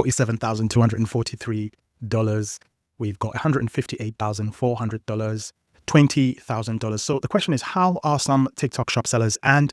$47,243. We've got $158,400, $20,000. So the question is, how are some TikTok shop sellers and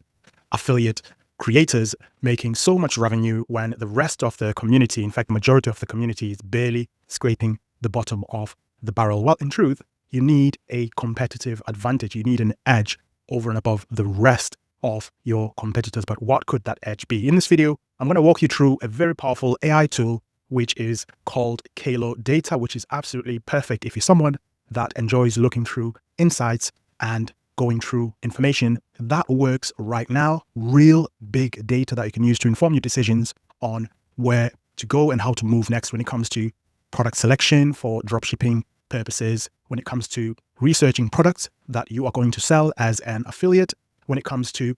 affiliate creators making so much revenue when the rest of the community, in fact, the majority of the community, is barely scraping the bottom of the barrel? Well, in truth, you need a competitive advantage. You need an edge over and above the rest of your competitors. But what could that edge be? In this video, I'm going to walk you through a very powerful AI tool, which is called Kalo Data, which is absolutely perfect if you're someone that enjoys looking through insights and going through information that works right now, real big data that you can use to inform your decisions on where to go and how to move next when it comes to product selection for dropshipping purposes, when it comes to researching products that you are going to sell as an affiliate, when it comes to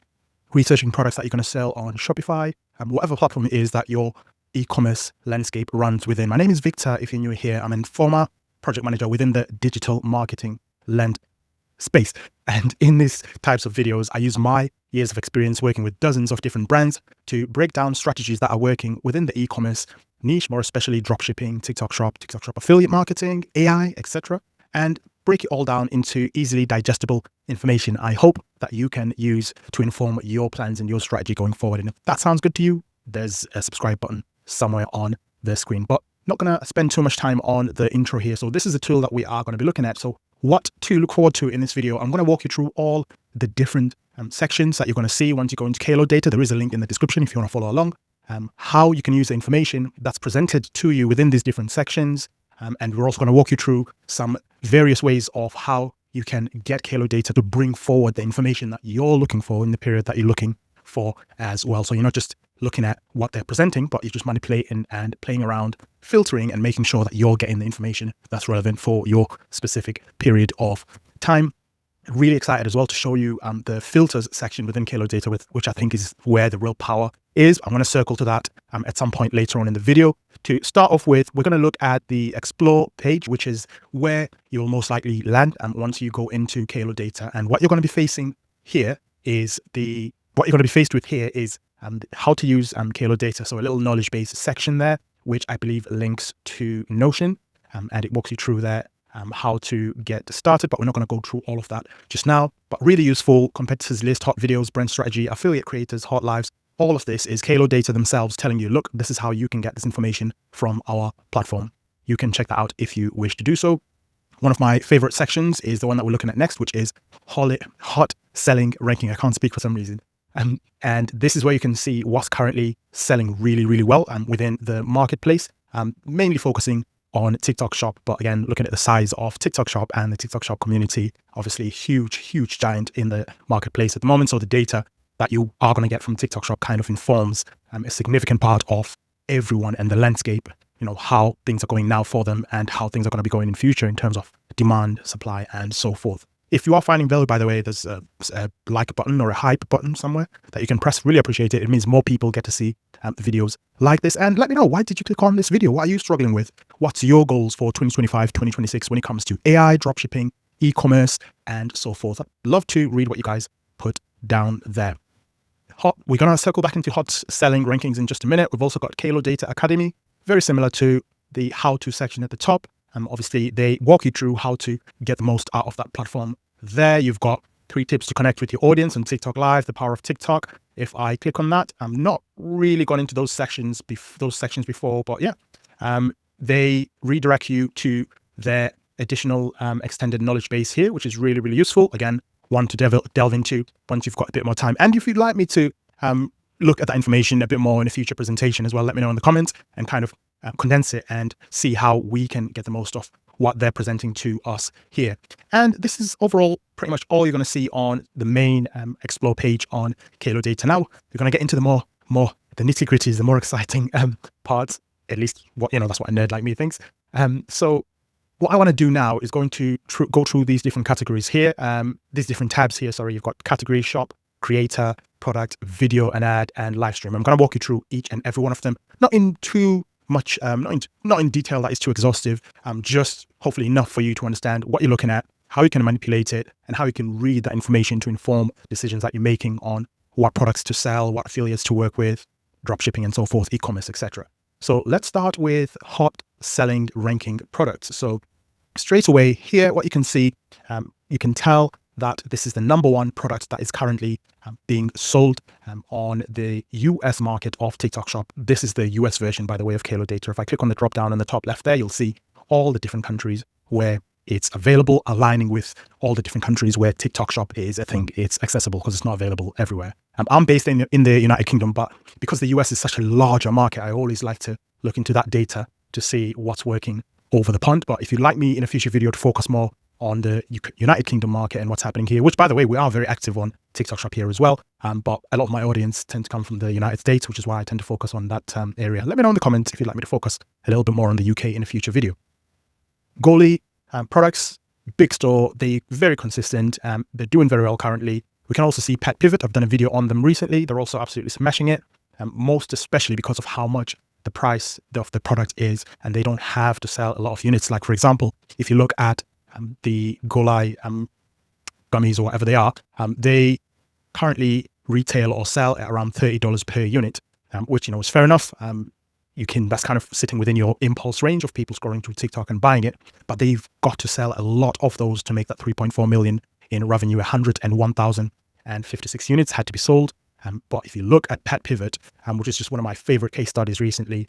researching products that you're going to sell on Shopify, and whatever platform it is that your e-commerce landscape runs within. My name is Victor. If you're new here, I'm a former project manager within the digital marketing space. And in these types of videos, I use my years of experience working with dozens of different brands to break down strategies that are working within the e-commerce niche, more especially dropshipping, TikTok shop affiliate marketing, AI, etc., and break it all down into easily digestible information I hope that you can use to inform your plans and your strategy going forward. And if that sounds good to you, there's a subscribe button somewhere on the screen. But not going to spend too much time on the intro here. So this is a tool that we are going to be looking at. So what to look forward to in this video, I'm going to walk you through all the different sections that you're going to see once you go into Kalo Data. There is a link in the description if you want to follow along. How you can use the information that's presented to you within these different sections. And we're also going to walk you through some various ways of how you can get Kalo Data to bring forward the information that you're looking for in the period that you're looking for as well. So you're not just looking at what they're presenting, but you're just manipulating and playing around, filtering and making sure that you're getting the information that's relevant for your specific period of time. Really excited as well to show you the filters section within Kalo Data, which I think is where the real power is. I'm going to circle to that at some point later on in the video. To start off with, we're going to look at the Explore page, which is where you'll most likely land once you go into Kalo Data. And what you're going to be facing here is how to use Kalo Data. So a little knowledge base section there, which I believe links to Notion, and it walks you through there how to get started, but we're not going to go through all of that just now. But really useful competitors list, hot videos, brand strategy, affiliate creators, hot lives. All of this is Kalo Data themselves telling you, look, this is how you can get this information from our platform. You can check that out if you wish to do so. One of my favorite sections is the one that we're looking at next, which is hot selling ranking. I can't speak for some reason. And this is where you can see what's currently selling really, really well within the marketplace, mainly focusing on TikTok shop. But again, looking at the size of TikTok shop and the TikTok shop community, obviously huge giant in the marketplace at the moment. So the data that you are going to get from TikTok shop kind of informs a significant part of everyone and the landscape, how things are going now for them and how things are going to be going in future in terms of demand, supply, and so forth. If you are finding value, by the way, there's a like button or a hype button somewhere that you can press. Really appreciate it. It means more people get to see videos like this. And let me know, why did you click on this video? What are you struggling with? What's your goals for 2025, 2026 when it comes to AI, dropshipping, e-commerce, and so forth? I'd love to read what you guys put down there. We're going to circle back into hot selling rankings in just a minute. We've also got Kalo Data Academy, very similar to the how-to section at the top. Obviously, they walk you through how to get the most out of that platform. There, you've got 3 tips to connect with your audience on TikTok Live, the power of TikTok. If I click on that, I'm not really gone into those sections before, but yeah, they redirect you to their additional extended knowledge base here, which is really, really useful. Again, one to delve into once you've got a bit more time. And if you'd like me to look at that information a bit more in a future presentation as well, let me know in the comments and kind of condense it and see how we can get the most of what they're presenting to us here. And this is overall pretty much all you're going to see on the main Explore page on Kalo Data. Now we're going to get into the more the nitty-gritties, the more exciting parts, at least that's what a nerd like me thinks. So what I want to do now is going to go through these different categories here, these different tabs here. Sorry, you've got category, shop, creator, product, video and ad, and live stream. I'm going to walk you through each and every one of them, not in too much, not in detail that is too exhaustive, just hopefully enough for you to understand what you're looking at, how you can manipulate it, and how you can read that information to inform decisions that you're making on what products to sell, what affiliates to work with, dropshipping and so forth, e-commerce, etc. So let's start with hot selling ranking products. So straight away here, what you can see, you can tell that this is the #1 product that is currently being sold on the US market of TikTok Shop. This is the US version, by the way, of Kalo data. If I click on the drop down in the top left there, you'll see all the different countries where it's available, aligning with all the different countries where TikTok Shop is. I think it's accessible because it's not available everywhere. I'm based in the United Kingdom, but because the US is such a larger market, I always like to look into that data to see what's working over the pond. But if you'd like me in a future video to focus more on the United Kingdom market and what's happening here, which by the way, we are very active on TikTok Shop here as well. But a lot of my audience tend to come from the United States, which is why I tend to focus on that area. Let me know in the comments if you'd like me to focus a little bit more on the UK in a future video. Goli products, big store, they're very consistent. They're doing very well currently. We can also see Pet Pivot. I've done a video on them recently. They're also absolutely smashing it, most especially because of how much the price of the product is, and they don't have to sell a lot of units. Like for example, if you look at the Goli gummies or whatever they are, they currently retail or sell at around $30 per unit, which is fair enough. That's kind of sitting within your impulse range of people scrolling through TikTok and buying it, but they've got to sell a lot of those to make that 3.4 million in revenue. 101,056 units had to be sold. But if you look at Pet Pivot, which is just one of my favorite case studies recently,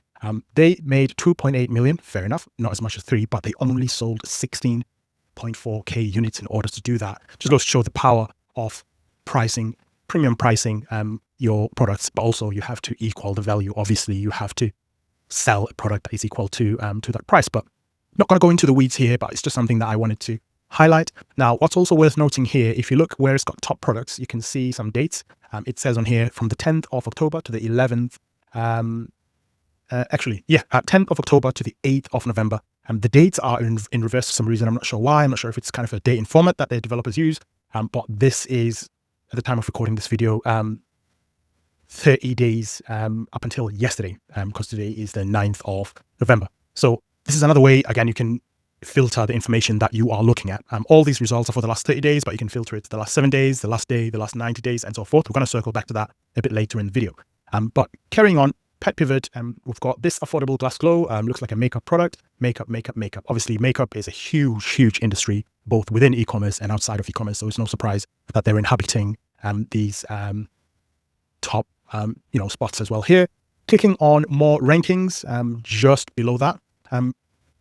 they made 2.8 million, fair enough, not as much as 3, but they only sold 16.4k units in order to do that. Just goes to show the power of pricing, premium pricing your products, but also you have to equal the value. Obviously, you have to sell a product that is equal to that price. But not going to go into the weeds here, but it's just something that I wanted to highlight. Now, what's also worth noting here, if you look where it's got top products, you can see some dates. It says on here from the 10th of October to the 11th, 10th of October to the 8th of November. The dates are in reverse for some reason. I'm not sure why. I'm not sure if it's kind of a dating format that their developers use. But this is, at the time of recording this video, 30 days up until yesterday, because today is the 9th of November. So this is another way, again, you can filter the information that you are looking at. All these results are for the last 30 days, but you can filter it to the last 7 days, the last day, the last 90 days, and so forth. We're going to circle back to that a bit later in the video. But carrying on, Pet Pivot, we've got this affordable glass glow, looks like a makeup product, makeup. Obviously, makeup is a huge industry, both within e-commerce and outside of e-commerce. So it's no surprise that they're inhabiting these top spots as well here. Clicking on more rankings, just below that,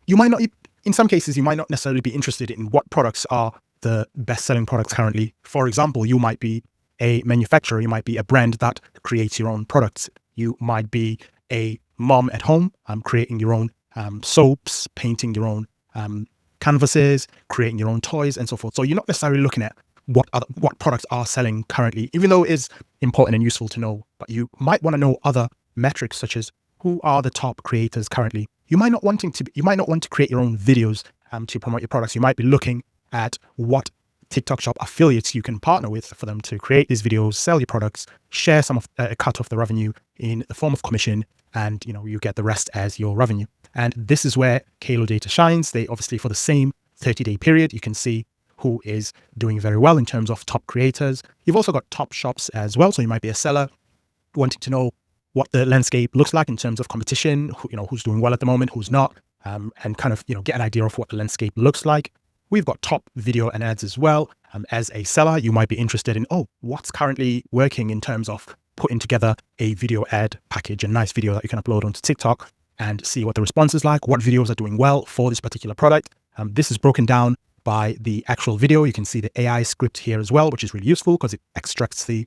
you might not, in some cases, you might not necessarily be interested in what products are the best-selling products currently. For example, you might be a manufacturer, you might be a brand that creates your own products. You might be a mom at home, creating your own soaps, painting your own canvases, creating your own toys, and so forth. So you're not necessarily looking at what products are selling currently, even though it is important and useful to know. But you might want to know other metrics, such as who are the top creators currently. You might not want to create your own videos to promote your products. You might be looking at what TikTok Shop affiliates you can partner with for them to create these videos, sell your products, share some of a cut of the revenue in the form of commission, and you get the rest as your revenue. And this is where Kalo data shines. They obviously, for the same 30-day period, you can see who is doing very well in terms of top creators. You've also got top shops as well. So you might be a seller wanting to know what the landscape looks like in terms of competition, who's doing well at the moment, who's not, and kind of, get an idea of what the landscape looks like. We've got top video and ads as well. As a seller, you might be interested in, what's currently working in terms of putting together a video ad package, a nice video that you can upload onto TikTok and see what the response is like, what videos are doing well for this particular product. This is broken down by the actual video. You can see the AI script here as well, which is really useful because it extracts the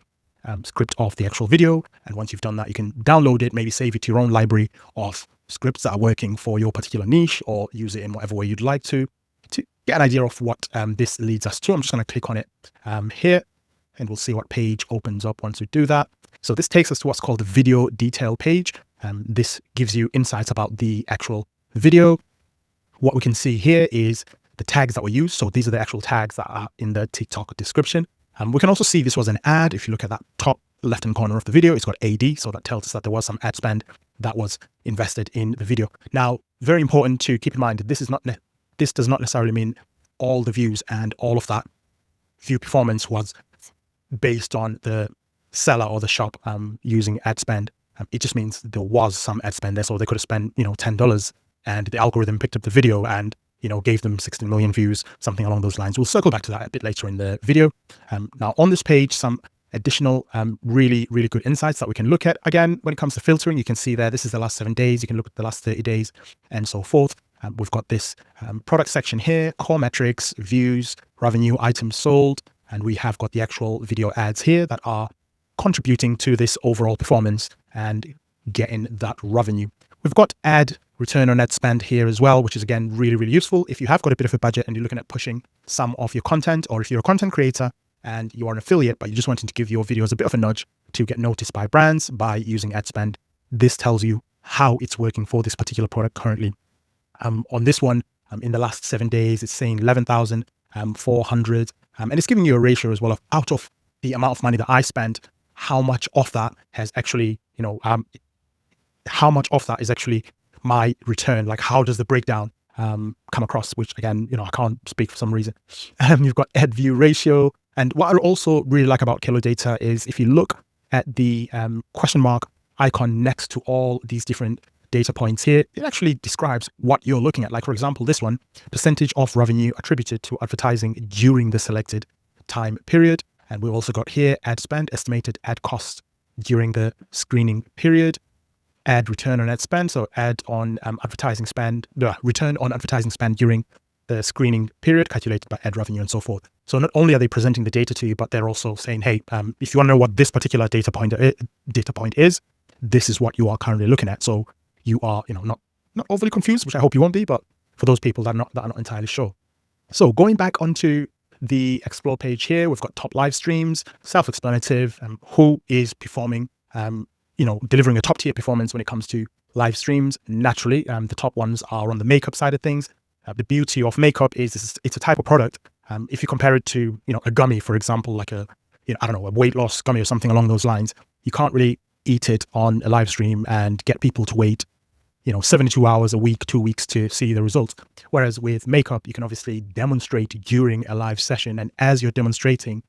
script of the actual video. And once you've done that, you can download it, maybe save it to your own library of scripts that are working for your particular niche, or use it in whatever way you'd like to get an idea of what this leads us to. I'm just going to click on it here, and we'll see what page opens up once we do that. So this takes us to what's called the video detail page. This gives you insights about the actual video. What we can see here is the tags that were used. So these are the actual tags that are in the TikTok description. We can also see this was an ad. If you look at that top left-hand corner of the video, it's got AD. So that tells us that there was some ad spend that was invested in the video. Now, very important to keep in mind, this does not necessarily mean all the views and all of that view performance was based on the seller or the shop using ad spend. it just means there was some ad spend there. So they could have spent, $10 and the algorithm picked up the video and, gave them 16 million views, something along those lines. We'll circle back to that a bit later in the video. Now on this page, some additional really, really good insights that we can look at. Again, when it comes to filtering, you can see there, this is the last 7 days. You can look at the last 30 days and so forth. We've got this product section here, core metrics, views, revenue, items sold, and we have got the actual video ads here that are contributing to this overall performance and getting that revenue. We've got ad return on ad spend here as well, which is again really, really useful if you have got a bit of a budget and you're looking at pushing some of your content, or if you're a content creator and you are an affiliate but you're just wanting to give your videos a bit of a nudge to get noticed by brands by using ad spend. This tells you how it's working for this particular product currently. On this one, in the last 7 days, it's saying 11,400, and it's giving you a ratio as well of out of the amount of money that I spent, how much of that has actually, how much of that is actually my return. Like, how does the breakdown come across? Which again, I can't speak for some reason. You've got ad view ratio, and what I also really like about Kelo Data is if you look at the question mark icon next to all these different data points here, it actually describes what you're looking at. Like, for example, this one, percentage of revenue attributed to advertising during the selected time period. And we've also got here ad spend, estimated ad cost during the screening period, ad return on ad spend, so ad on advertising spend, return on advertising spend during the screening period, calculated by ad revenue, and so forth. So not only are they presenting the data to you, but they're also saying, hey, if you want to know what this particular data point is, this is what you are currently looking at. So you are, not overly confused, which I hope you won't be, but for those people that are not entirely sure. So going back onto the explore page here, we've got top live streams, self-explanatory, who is performing, delivering a top tier performance when it comes to live streams. Naturally, the top ones are on the makeup side of things. The beauty of makeup is it's a type of product. If you compare it to, a gummy, for example, like a weight loss gummy or something along those lines, you can't really eat it on a live stream and get people to wait 72 hours a week, 2 weeks to see the results. Whereas with makeup, you can obviously demonstrate during a live session, and as you're demonstrating,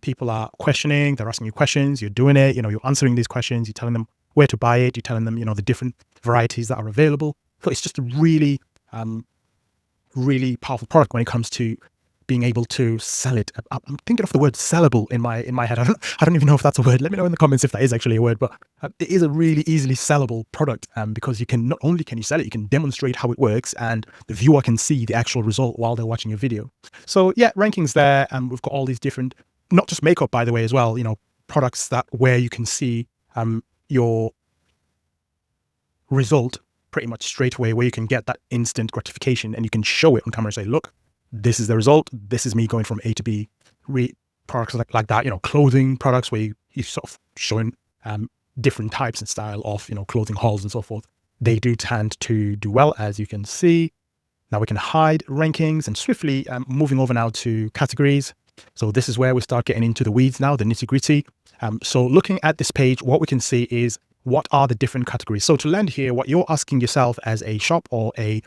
people are questioning, they're asking you questions, you're doing it, you're answering these questions, you're telling them where to buy it, you're telling them the different varieties that are available. So it's just a really really powerful product when it comes to being able to sell it. I'm thinking of the word sellable in my head. I don't even know if that's a word. Let me know in the comments if that is actually a word, but it is a really easily sellable product because you can, not only can you sell it, you can demonstrate how it works and the viewer can see the actual result while they're watching your video. So yeah, rankings there, and we've got all these different, not just makeup by the way as well, products where you can see your result pretty much straight away, where you can get that instant gratification and you can show it on camera and say, look, this is the result. This is me going from A to B. Products like that, clothing products where you sort of showing different types and style of, clothing hauls and so forth. They do tend to do well, as you can see. Now we can hide rankings and swiftly moving over now to categories. So this is where we start getting into the weeds now, the nitty gritty. So looking at this page, what we can see is what are the different categories. So to land here, what you're asking yourself as a shop or a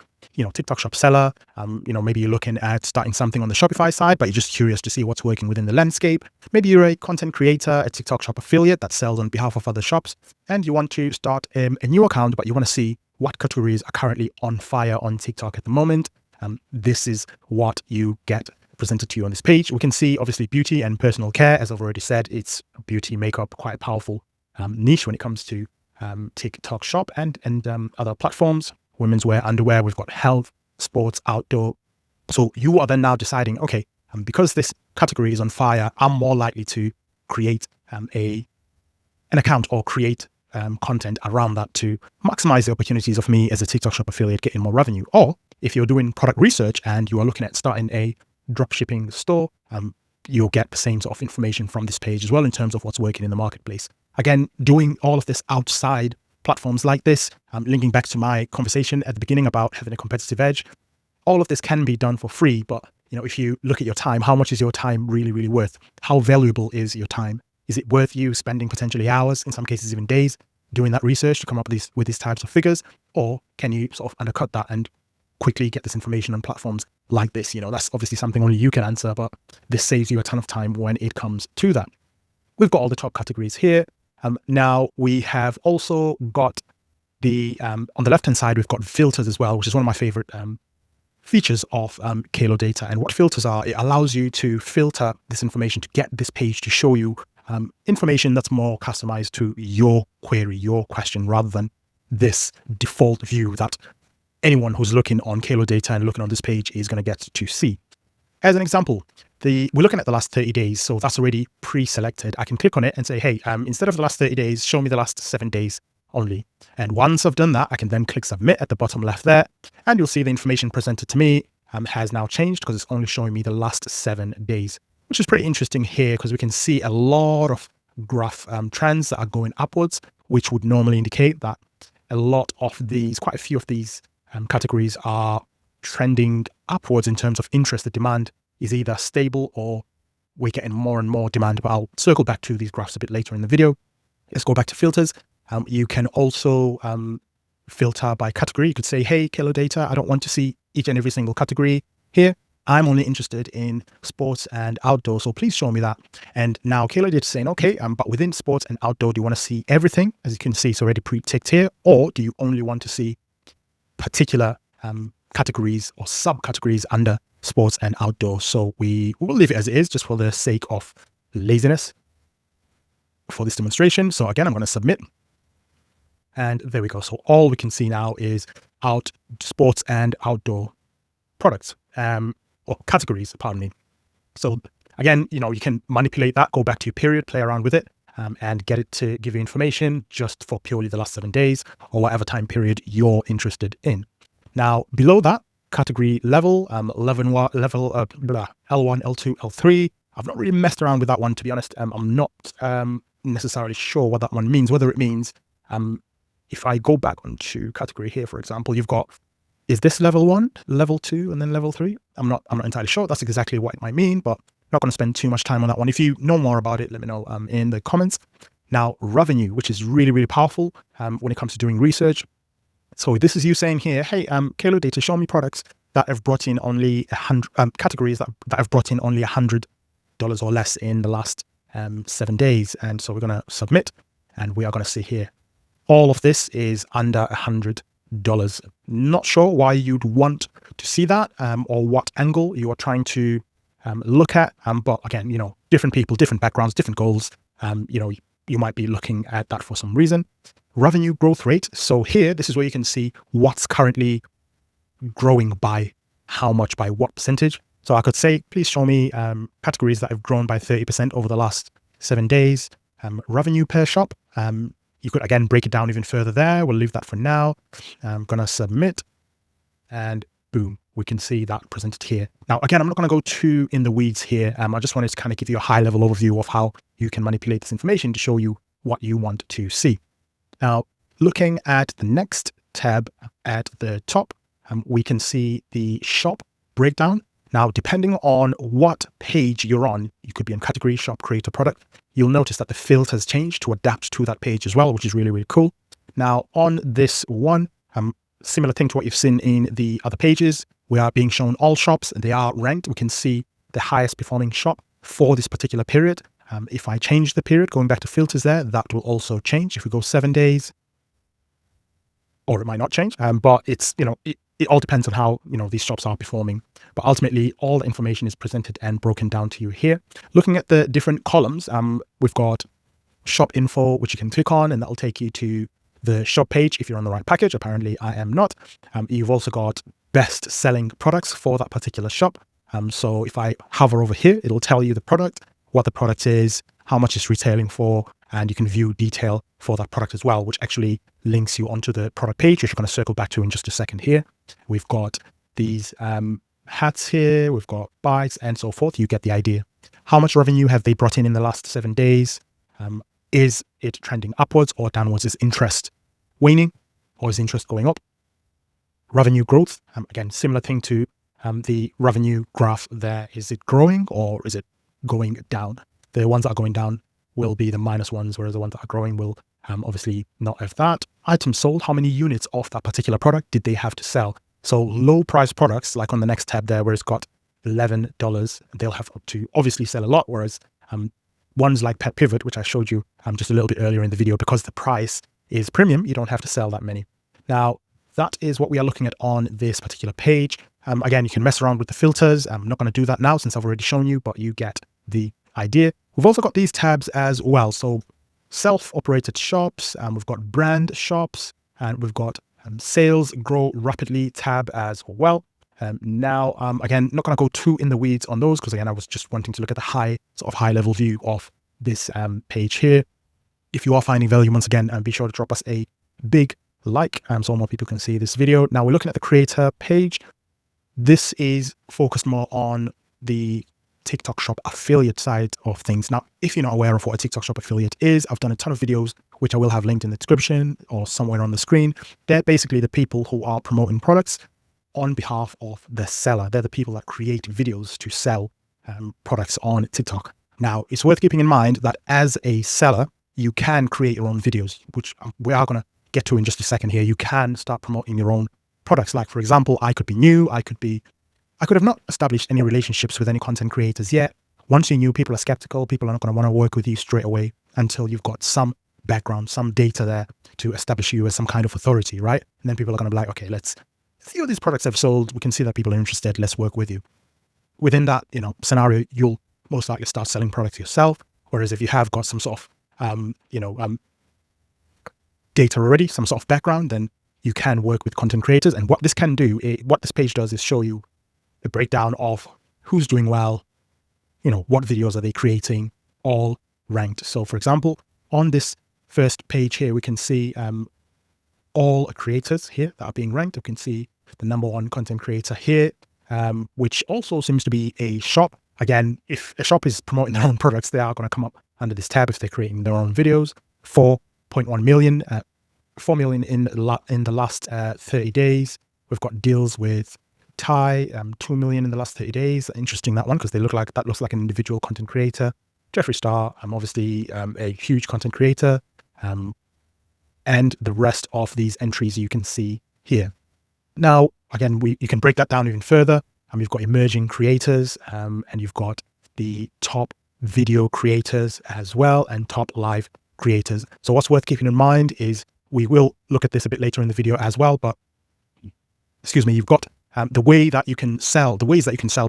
TikTok shop seller, maybe you're looking at starting something on the Shopify side, but you're just curious to see what's working within the landscape. Maybe you're a content creator, a TikTok shop affiliate that sells on behalf of other shops, and you want to start a new account, but you want to see what categories are currently on fire on TikTok at the moment. This is what you get presented to you on this page. We can see obviously beauty and personal care. As I've already said, it's beauty, makeup, quite a powerful niche when it comes to TikTok shop and other platforms. Women's wear, underwear, we've got health, sports, outdoor. So you are then now deciding, okay, because this category is on fire, I'm more likely to create an account or create content around that to maximize the opportunities of me as a TikTok shop affiliate getting more revenue. Or if you're doing product research and you are looking at starting a dropshipping store, you'll get the same sort of information from this page as well in terms of what's working in the marketplace. Again, doing all of this outside platforms like this, linking back to my conversation at the beginning about having a competitive edge, all of this can be done for free. But if you look at your time, how much is your time really, really worth? How valuable is your time? Is it worth you spending potentially hours, in some cases even days, doing that research to come up with these types of figures? Or can you sort of undercut that and quickly get this information on platforms like this? That's obviously something only you can answer, but this saves you a ton of time when it comes to that. We've got all the top categories here. Now we have also got the, on the left-hand side, we've got filters as well, which is one of my favorite features of Kalo data. And what filters are, it allows you to filter this information to get this page to show you information that's more customized to your query, your question, rather than this default view that anyone who's looking on Kalo data and looking on this page is going to get to see. As an example, we're looking at the last 30 days, so that's already pre-selected. I can click on it and say, hey, instead of the last 30 days, show me the last 7 days only. And once I've done that, I can then click submit at the bottom left there, and you'll see the information presented to me has now changed because it's only showing me the last 7 days, which is pretty interesting here because we can see a lot of graph trends that are going upwards, which would normally indicate that a lot of these, quite a few of these categories are trending upwards in terms of interest. The demand is either stable or we're getting more and more demand, but I'll circle back to these graphs a bit later in the video. Let's go back to filters. You can also filter by category. You could say, hey, Kalo data, I don't want to see each and every single category here. I'm only interested in sports and outdoor, so please show me that. And now Kalo data is saying, okay, but within sports and outdoor, do you want to see everything? As you can see, it's already pre-ticked here, or do you only want to see particular categories or subcategories under sports and outdoor? So we will leave it as it is just for the sake of laziness for this demonstration. So again, I'm going to submit. And there we go. So all we can see now is sports and outdoor products, or categories, pardon me. So again, you can manipulate that, go back to your period, play around with it, and get it to give you information just for purely the last 7 days or whatever time period you're interested in. Now, below that, category level, L1, L2, L3. I've not really messed around with that one, to be honest. I'm not necessarily sure what that one means, whether it means, if I go back onto category here, for example, you've got, is this level 1, level 2, and then level 3? I'm not entirely sure. That's exactly what it might mean, but not going to spend too much time on that one. If you know more about it, let me know in the comments. Now, revenue, which is really, really powerful when it comes to doing research. So this is you saying here, hey, Kalo data, show me products that have brought in only 100, categories that have brought in only $100 or less in the last 7 days. And so we're going to submit, and we are going to see here, all of this is under $100. Not sure why you'd want to see that or what angle you are trying to look at. But again, different people, different backgrounds, different goals. You might be looking at that for some reason. Revenue growth rate. So here, this is where you can see what's currently growing by how much, by what percentage. So I could say, please show me categories that have grown by 30% over the last 7 days. Revenue per shop. You could, again, break it down even further there. We'll leave that for now. I'm going to submit, and boom, we can see that presented here. Now, again, I'm not going to go too in the weeds here. I just wanted to kind of give you a high-level overview of how you can manipulate this information to show you what you want to see. Now, looking at the next tab at the top, we can see the shop breakdown. Now, depending on what page you're on, you could be in category, shop, create a product. You'll notice that the filters change to adapt to that page as well, which is really, really cool. Now, on this one, similar thing to what you've seen in the other pages, we are being shown all shops and they are ranked. We can see the highest performing shop for this particular period. If I change the period, going back to filters there, that will also change. If we go 7 days, or it might not change, but it's, it all depends on how, these shops are performing. But ultimately, all the information is presented and broken down to you here. Looking at the different columns, we've got shop info, which you can click on, and that'll take you to the shop page if you're on the right package. Apparently, I am not. You've also got best selling products for that particular shop. So if I hover over here, it'll tell you the product, what the product is, how much it's retailing for, and you can view detail for that product as well, which actually links you onto the product page, which we're going to circle back to in just a second here. We've got these hats here, we've got bikes and so forth. You get the idea. How much revenue have they brought in the last 7 days? Is it trending upwards or downwards? Is interest waning or is interest going up? Revenue growth, again, similar thing to the revenue graph there. Is it growing or is it going down? The ones that are going down will be the minus ones, whereas the ones that are growing will obviously not have that. Items sold, how many units of that particular product did they have to sell? So low price products, like on the next tab there, where it's got $11, they'll have up to obviously sell a lot, whereas ones like Pet Pivot, which I showed you just a little bit earlier in the video, because the price is premium, you don't have to sell that many. Now, that is what we are looking at on this particular page. Again, you can mess around with the filters. I'm not going to do that now since I've already shown you, but you get the idea. We've also got these tabs as well. So self-operated shops, we've got brand shops, and we've got sales grow rapidly tab as well. Now, again, not going to go too in the weeds on those because, again, I was just wanting to look at the high level view of this page here. If you are finding value, once again, be sure to drop us a big like so more people can see this video. Now we're looking at the creator page. This is focused more on the TikTok shop affiliate side of things. Now, if you're not aware of what a TikTok shop affiliate is, I've done a ton of videos, which I will have linked in the description or somewhere on the screen. They're basically the people who are promoting products on behalf of the seller. They're the people that create videos to sell products on TikTok. Now, it's worth keeping in mind that as a seller, you can create your own videos, which we are going to get to in just a second here. You can start promoting your own products. Like, for example, I could be new. I could have not established any relationships with any content creators yet. Once you're new, people are skeptical. People are not going to want to work with you straight away until you've got some background, some data there to establish you as some kind of authority, right? And then people are going to be like, okay, let's see what these products have sold. We can see that people are interested. Let's work with you. Within that, scenario, you'll most likely start selling products yourself. Whereas if you have got some sort of, data already, some sort of background, then you can work with content creators. And what this can do, what this page does is show you the breakdown of who's doing well, what videos are they creating, all ranked. So for example, on this first page here, we can see all creators here that are being ranked. We can see the #1 content creator here, which also seems to be a shop. Again, if a shop is promoting their own products, they are going to come up under this tab if they're creating their own videos. 4.1 million, 4 million in the last 30 days. We've got deals with Thai, 2 million in the last 30 days. Interesting, that one, because that looks like an individual content creator. Jeffree Star, obviously a huge content creator. And the rest of these entries you can see here. Now, again, you can break that down even further. You've got emerging creators, and you've got the top video creators as well, and top live creators. So what's worth keeping in mind is, we will look at this a bit later in the video as well, but you've got the ways that you can sell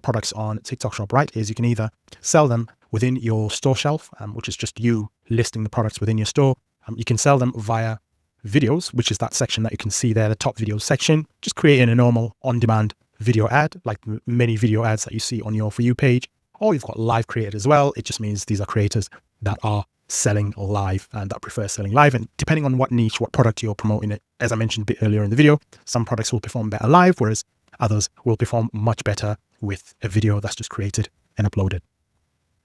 products on TikTok Shop, right? Is you can either sell them within your store shelf, which is just you listing the products within your store. You can sell them via videos, which is that section that you can see there, the top videos section, just creating a normal on-demand video ad, like many video ads that you see on your For You page. Or you've got live creators as well. It just means these are creators that are selling live and that prefer selling live. And depending on what niche, what product you're promoting, it, as I mentioned a bit earlier in the video, some products will perform better live, whereas others will perform much better with a video that's just created and uploaded.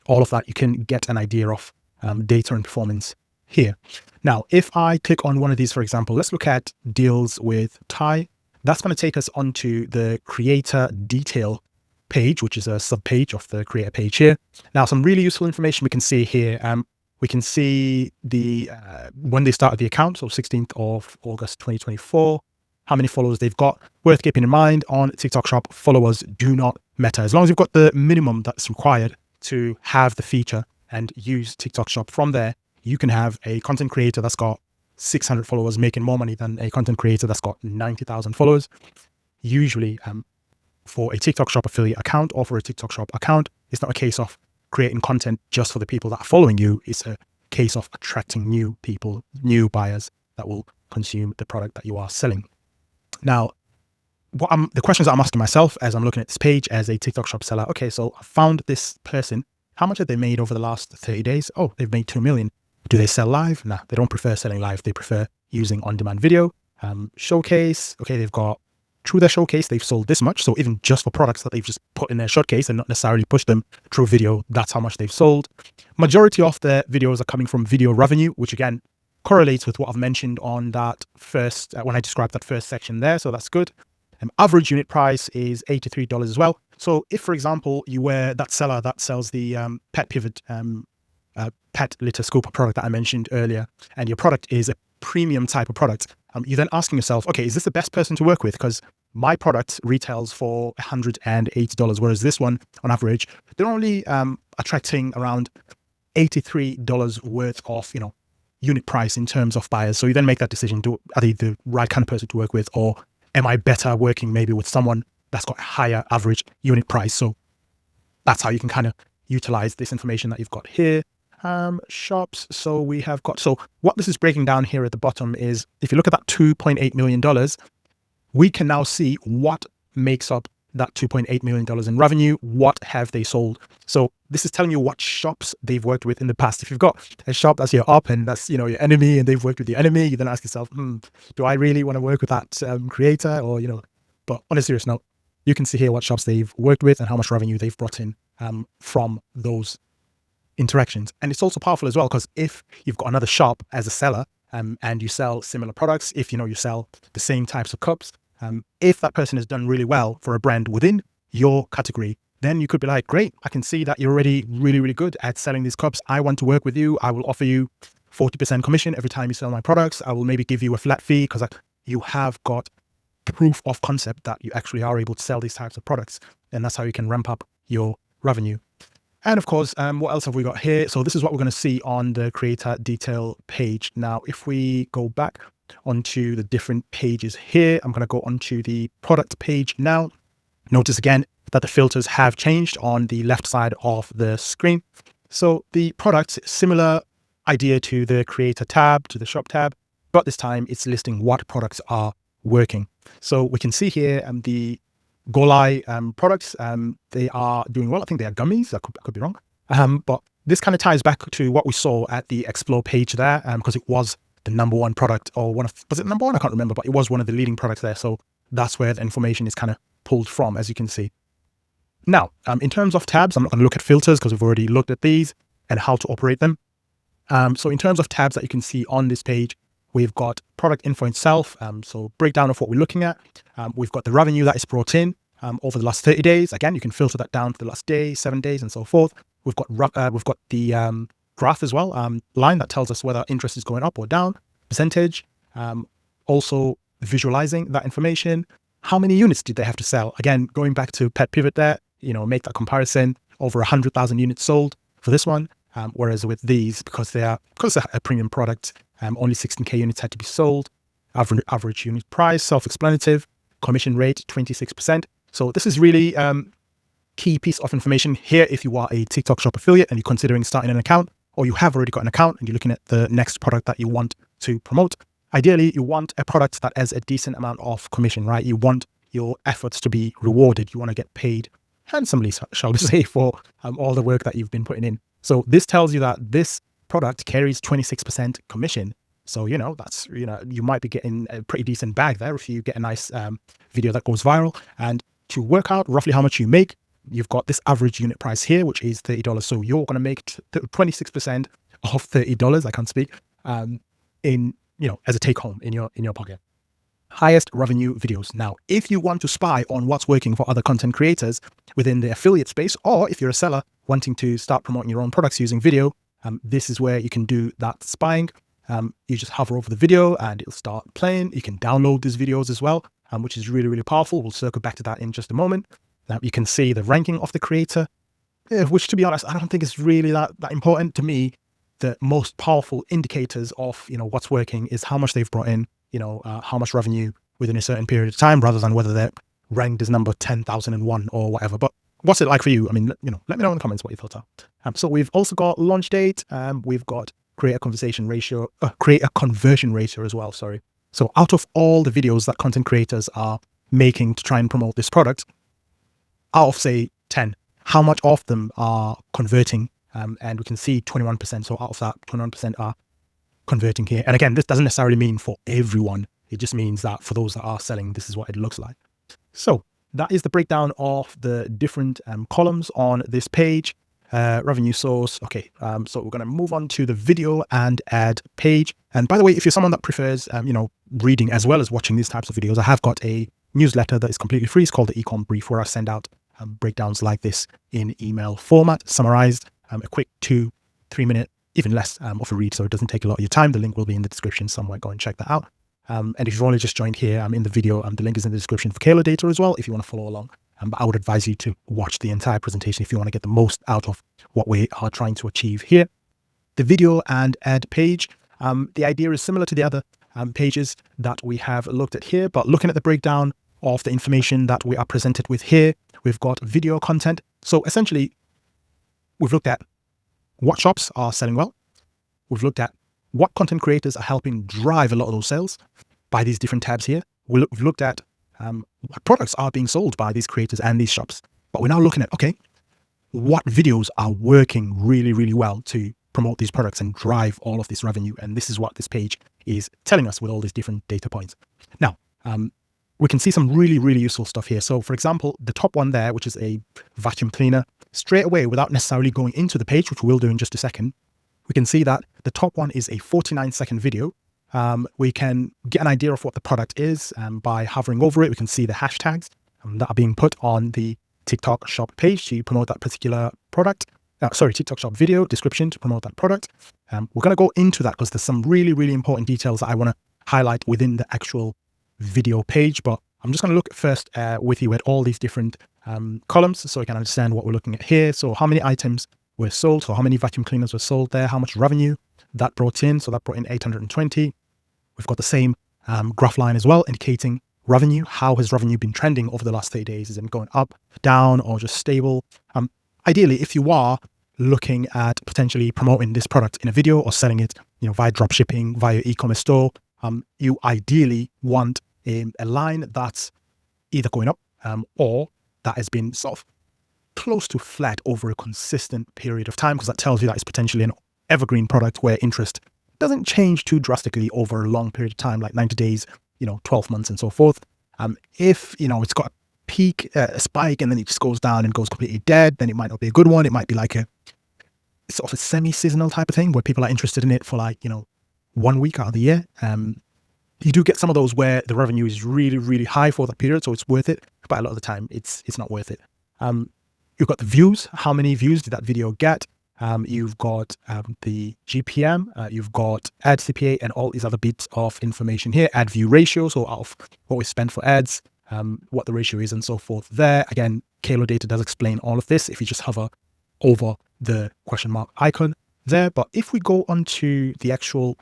All of that, you can get an idea of data and performance here. Now, if I click on one of these, for example, let's look at deals with Thai. That's going to take us onto the creator detail page, which is a sub page of the creator page here. Now, some really useful information we can see here. We can see the when they started the account, so 16th of August 2024, how many followers they've got. Worth keeping in mind, on TikTok Shop, followers do not matter. As long as you've got the minimum that's required to have the feature and use TikTok Shop, from there, you can have a content creator that's got 600 followers making more money than a content creator that's got 90,000 followers. Usually, for a TikTok Shop affiliate account or for a TikTok Shop account, it's not a case of creating content just for the people that are following you. It's a case of attracting new people, new buyers that will consume the product that you are selling. Now, the questions that I'm asking myself as I'm looking at this page as a TikTok Shop seller, okay, so I found this person. How much have they made over the last 30 days? Oh, they've made 2 million. Do they sell live? Nah, they don't prefer selling live. They prefer using on-demand video. Showcase, okay, they've got, through their showcase, they've sold this much. So even just for products that they've just put in their showcase and not necessarily pushed them through video, that's how much they've sold. Majority of their videos are coming from video revenue, which again correlates with what I've mentioned on that first, when I described that first section there. So that's good. Average unit price is $83 as well. So if, for example, you were that seller that sells the Pet Pivot pet litter scooper product that I mentioned earlier, and your product is a premium type of product, you're then asking yourself, okay, is this the best person to work with? Because my product retails for $180, whereas this one, on average, they're only attracting around $83 worth of, unit price in terms of buyers. So you then make that decision, are they the right kind of person to work with, or am I better working maybe with someone that's got a higher average unit price? So that's how you can kind of utilize this information that you've got here. Shops. So what this is breaking down here at the bottom is, if you look at that $2.8 million, we can now see what makes up that $2.8 million in revenue. What have they sold? So this is telling you what shops they've worked with in the past. If you've got a shop that's your up and that's, your enemy, and they've worked with your enemy, you then ask yourself, do I really want to work with that creator? Or, but on a serious note, you can see here what shops they've worked with and how much revenue they've brought in from those interactions. And it's also powerful as well, because if you've got another shop as a seller and you sell similar products, if you sell the same types of cups, if that person has done really well for a brand within your category, then you could be like, great, I can see that you're already really, really good at selling these cups. I want to work with you. I will offer you 40% commission every time you sell my products. I will maybe give you a flat fee, because you have got proof of concept that you actually are able to sell these types of products. And that's how you can ramp up your revenue. And of course, what else have we got here? So this is what we're going to see on the creator detail page. Now, if we go back onto the different pages here, I'm going to go onto the product page now. Notice again that the filters have changed on the left side of the screen. So the product, similar idea to the creator tab, to the shop tab, but this time it's listing what products are working. So we can see here the Goli products, they are doing well. I think they are gummies. I could be wrong. But this kind of ties back to what we saw at the Explore page there, because it was the number one product, or was it number one? I can't remember, but it was one of the leading products there. So that's where the information is kind of pulled from, as you can see. Now, in terms of tabs, I'm not going to look at filters because we've already looked at these and how to operate them. So in terms of tabs that you can see on this page, we've got product info itself. So breakdown of what we're looking at. We've got the revenue that is brought in over the last 30 days. Again, you can filter that down to the last day, 7 days, and so forth. We've got the graph as well, line that tells us whether interest is going up or down, percentage, also visualizing that information. How many units did they have to sell? Again, going back to Pet Pivot there, make that comparison, over 100,000 units sold for this one. Whereas with these, because they're a premium product, only 16K units had to be sold. Average unit price, self-explanatory. Commission rate, 26%. So this is really key piece of information here. If you are a TikTok shop affiliate and you're considering starting an account, or you have already got an account and you're looking at the next product that you want to promote, ideally you want a product that has a decent amount of commission, right? You want your efforts to be rewarded. You want to get paid handsomely, shall we say, for all the work that you've been putting in. So this tells you that this product carries 26% commission. So, that's, you might be getting a pretty decent bag there if you get a nice video that goes viral. And to work out roughly how much you make, you've got this average unit price here, which is $30. So you're going to make 26% of $30, I can't speak, as a take home in your pocket. Highest revenue videos. Now, if you want to spy on what's working for other content creators within the affiliate space, or if you're a seller wanting to start promoting your own products using video, this is where you can do that spying. You just hover over the video and it'll start playing. You can download these videos as well, which is really, really powerful. We'll circle back to that in just a moment. You can see the ranking of the creator, which, to be honest, I don't think is really that important to me. The most powerful indicators of what's working is how much they've brought in, how much revenue within a certain period of time, rather than whether they're ranked as number 10,001 or whatever. But what's it like for you? I mean, let me know in the comments what you thought are. So we've also got launch date. We've got create a conversion ratio as well. Sorry. So out of all the videos that content creators are making to try and promote this product, out of say 10, how much of them are converting? And we can see 21%. So out of that, 21% are converting here. And again, this doesn't necessarily mean for everyone. It just means that for those that are selling, this is what it looks like. So that is the breakdown of the different columns on this page. Revenue source. Okay, so we're going to move on to the video and ad page. And by the way, if you're someone that prefers, reading as well as watching these types of videos, I have got a newsletter that is completely free. It's called the Ecom Brief, where I send out breakdowns like this in email format, summarized, a quick 2-3 minute, even less of a read, so it doesn't take a lot of your time. The link will be in the description somewhere. Go and check that out. And if you've only just joined here, in the video, the link is in the description for Kalo data as well, if you want to follow along. But I would advise you to watch the entire presentation if you want to get the most out of what we are trying to achieve here. The video and ad page, the idea is similar to the other pages that we have looked at here, but looking at the breakdown of the information that we are presented with here, we've got video content. So essentially, we've looked at what shops are selling well. We've looked at what content creators are helping drive a lot of those sales by these different tabs here. We've looked at what products are being sold by these creators and these shops. But we're now looking at, okay, what videos are working really, really well to promote these products and drive all of this revenue. And this is what this page is telling us with all these different data points. Now, we can see some really, really useful stuff here. So for example, the top one there, which is a vacuum cleaner, straight away, without necessarily going into the page, which we'll do in just a second, we can see that the top one is a 49-second video. We can get an idea of what the product is by hovering over it. We can see the hashtags that are being put on the TikTok shop page to promote that particular product. TikTok shop video description to promote that product. We're going to go into that because there's some really, really important details that I want to highlight within the actual video page. But I'm just going to look first with you at all these different columns so you can understand what we're looking at here. So how many items were sold? So how many vacuum cleaners were sold there? How much revenue that brought in? So that brought in 820. We've got the same graph line as well, indicating revenue. How has revenue been trending over the last 30 days? Is it going up, down, or just stable? Ideally, if you are looking at potentially promoting this product in a video or selling it, via drop shipping, via e-commerce store, you ideally want a line that's either going up or that has been sort of close to flat over a consistent period of time, because that tells you that it's potentially an evergreen product where interest doesn't change too drastically over a long period of time, like 90 days, 12 months and so forth. If, it's got a peak, a spike, and then it just goes down and goes completely dead, then it might not be a good one. It might be like a sort of a semi-seasonal type of thing where people are interested in it for 1 week out of the year. You do get some of those where the revenue is really, really high for that period, so it's worth it. But a lot of the time, it's not worth it. You've got the views. How many views did that video get? You've got the GPM, you've got ad CPA, and all these other bits of information here. Ad view ratio, so out of what we spend for ads, what the ratio is and so forth there. Again, Kalo data does explain all of this if you just hover over the question mark icon there. But if we go onto the actual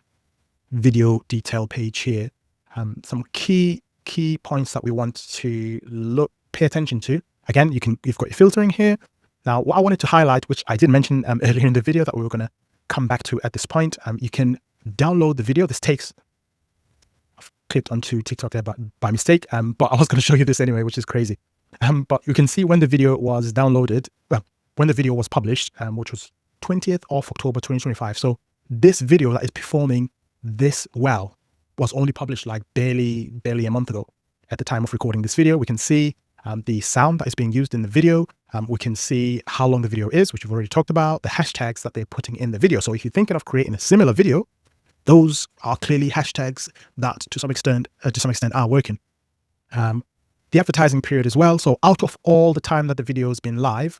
video detail page here, some key points that we want to pay attention to. Again, you've got your filtering here. Now, what I wanted to highlight, which I did mention earlier in the video that we were going to come back to at this point, you can download the video. I've clicked onto TikTok there by mistake, but I was going to show you this anyway, which is crazy. But you can see when the video was downloaded, when the video was published, which was 20th of October 2025. So this video that is performing this well was only published barely a month ago. At the time of recording this video, we can see the sound that is being used in the video. We can see how long the video is, which we've already talked about, the hashtags that they're putting in the video. So if you're thinking of creating a similar video, those are clearly hashtags that to some extent are working. The advertising period as well. So out of all the time that the video has been live,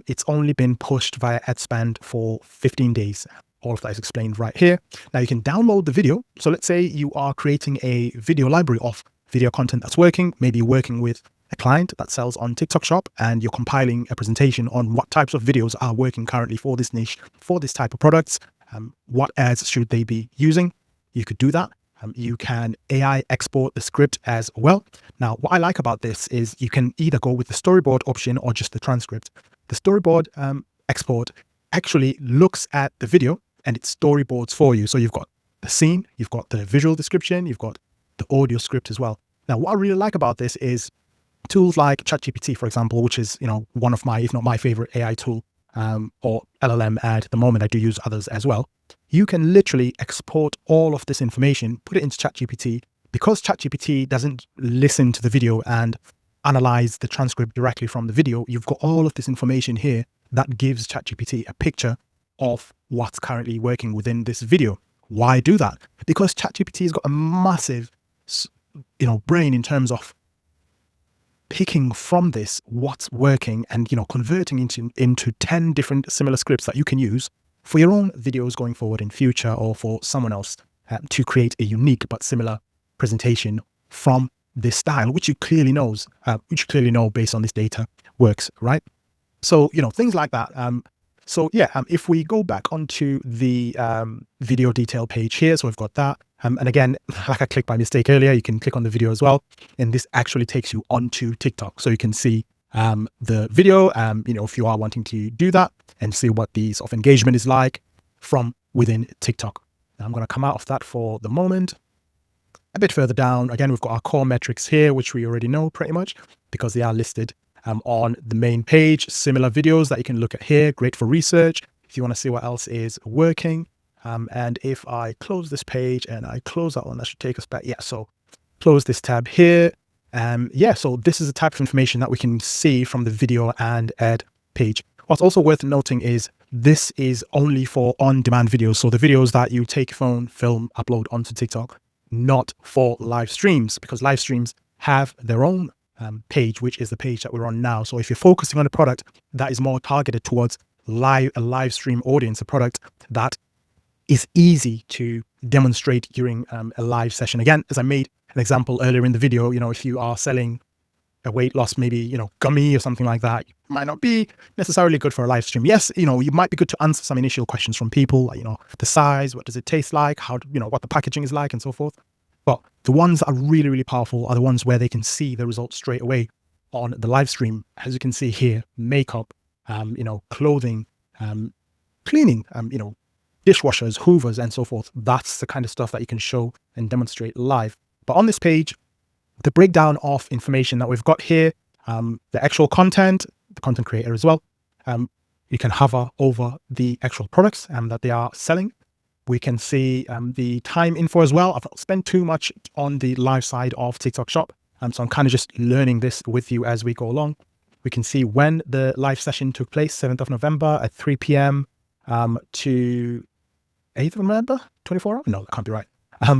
it's only been pushed via ad spend for 15 days. All of that is explained right here. Now you can download the video. So let's say you are creating a video library of video content that's working, maybe working with a client that sells on TikTok shop, and you're compiling a presentation on what types of videos are working currently for this niche, for this type of products. What ads should they be using? You could do that. You can AI export the script as well. Now, what I like about this is you can either go with the storyboard option or just the transcript. The storyboard export actually looks at the video and it storyboards for you. So you've got the scene, you've got the visual description, you've got the audio script as well. Now, what I really like about this is tools like ChatGPT, for example, which is, one of my, if not my favorite AI tool, or LLM at the moment. I do use others as well. You can literally export all of this information, put it into ChatGPT. Because ChatGPT doesn't listen to the video and analyze the transcript directly from the video, you've got all of this information here that gives ChatGPT a picture of what's currently working within this video. Why do that? Because ChatGPT has got a massive, brain in terms of picking from this what's working and, converting into 10 different similar scripts that you can use for your own videos going forward in future, or for someone else to create a unique but similar presentation from this style, which you clearly know based on this data works, right? So, things like that. So yeah, if we go back onto the video detail page here, so we've got that. And again, like I clicked by mistake earlier, you can click on the video as well. And this actually takes you onto TikTok. So you can see the video, if you are wanting to do that and see what the sort of engagement is like from within TikTok. Now I'm going to come out of that for the moment. A bit further down, again, we've got our core metrics here, which we already know pretty much because they are listed on the main page. Similar videos that you can look at here, great for research if you want to see what else is working. And if I close this page and I close that one, that should take us back. Yeah, so close this tab here. Yeah, so this is the type of information that we can see from the video and ad page. What's also worth noting is this is only for on-demand videos. So the videos that you take your phone, film, upload onto TikTok, not for live streams, because live streams have their own page, which is the page that we're on now. So if you're focusing on a product that is more targeted towards a live stream audience, a product that is easy to demonstrate during a live session. Again, as I made an example earlier in the video, if you are selling a weight loss, maybe, gummy or something like that, it might not be necessarily good for a live stream. Yes, you might be good to answer some initial questions from people, like, the size, what does it taste like, how, what the packaging is like and so forth. But the ones that are really, really powerful are the ones where they can see the results straight away on the live stream. As you can see here, makeup, clothing, cleaning, dishwashers, hoovers, and so forth. That's the kind of stuff that you can show and demonstrate live. But on this page, the breakdown of information that we've got here, the actual content, the content creator as well. You can hover over the actual products that they are selling. We can see the time info as well. I've not spent too much on the live side of TikTok Shop. So I'm kind of just learning this with you as we go along. We can see when the live session took place, 7th of November at 3 p.m. To 8th of November, 24 hours? No, that can't be right.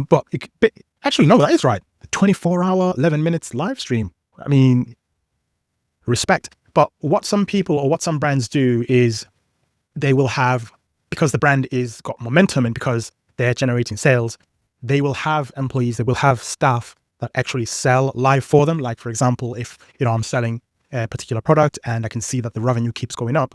But actually, no, that is right. 24-hour, 11 minutes live stream. I mean, respect. But what some people or what some brands do is they will have, because the brand is got momentum and because they're generating sales, they will have employees, they will have staff that actually sell live for them. Like, for example, if, I'm selling a particular product and I can see that the revenue keeps going up,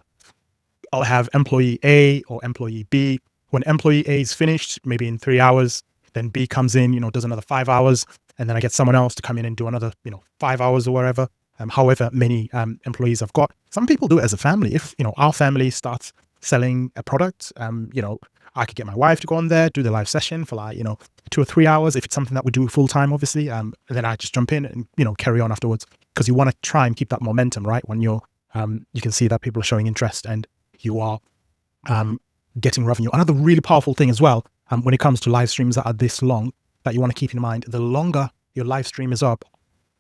I'll have employee A or employee B. When employee A is finished, maybe in 3 hours, then B comes in, does another 5 hours. And then I get someone else to come in and do another, 5 hours or whatever. However many employees I've got. Some people do it as a family. If, our family starts selling a product, I could get my wife to go on there, do the live session for like, 2 or 3 hours. If it's something that we do full time, obviously, and then I just jump in and, carry on afterwards. Because you want to try and keep that momentum, right? When you can see that people are showing interest and you are getting revenue. Another really powerful thing as well, when it comes to live streams that are this long, that you want to keep in mind, the longer your live stream is up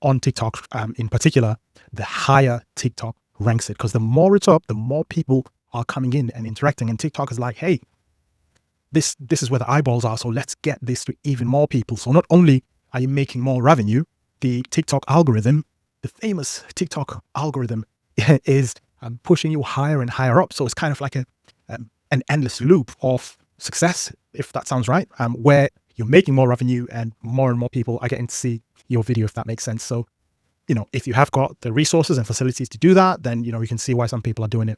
on TikTok in particular, the higher TikTok ranks it. Because the more it's up, the more people are coming in and interacting. And TikTok is like, hey, this is where the eyeballs are. So let's get this to even more people. So not only are you making more revenue, the TikTok algorithm, the famous TikTok algorithm is pushing you higher and higher up. So it's kind of like an endless loop of success, if that sounds right, where you're making more revenue and more people are getting to see your video, if that makes sense. So, if you have got the resources and facilities to do that, then, you can see why some people are doing it.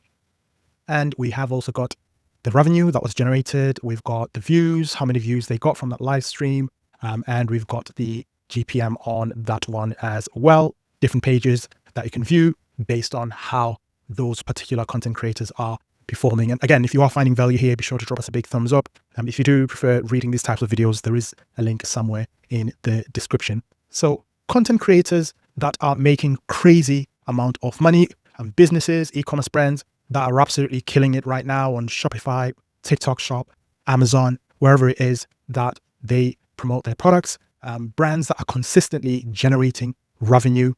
And we have also got the revenue that was generated. We've got the views, how many views they got from that live stream. And we've got the GPM on that one as well. Different pages that you can view based on how those particular content creators are performing. And again, if you are finding value here, be sure to drop us a big thumbs up. If you do prefer reading these types of videos, there is a link somewhere in the description. So content creators that are making crazy amount of money, and businesses, e-commerce brands that are absolutely killing it right now on Shopify, TikTok Shop, Amazon, wherever it is that they promote their products, brands that are consistently generating revenue.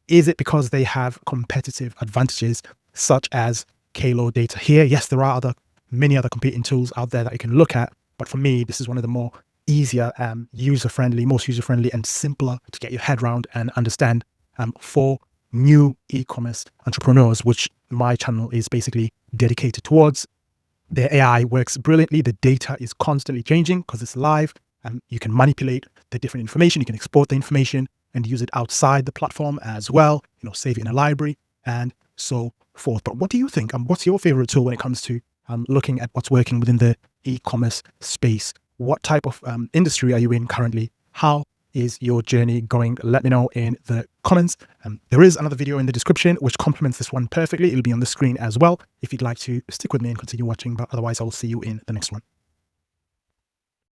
Is it because they have competitive advantages such as Kalo data here? Yes, there are many other competing tools out there that you can look at. But for me, this is one of the more easier, user-friendly, most user-friendly and simpler to get your head around and understand for new e-commerce entrepreneurs, which my channel is basically dedicated towards. The AI works brilliantly. The data is constantly changing because it's live, and you can manipulate the different information. You can export the information and use it outside the platform as well, save it in a library and so forth. But what do you think? What's your favorite tool when it comes to looking at what's working within the e-commerce space? What type of industry are you in currently? How is your journey going? Let me know in the comments. There is another video in the description which complements this one perfectly. It'll be on the screen as well if you'd like to stick with me and continue watching, but otherwise I will see you in the next one.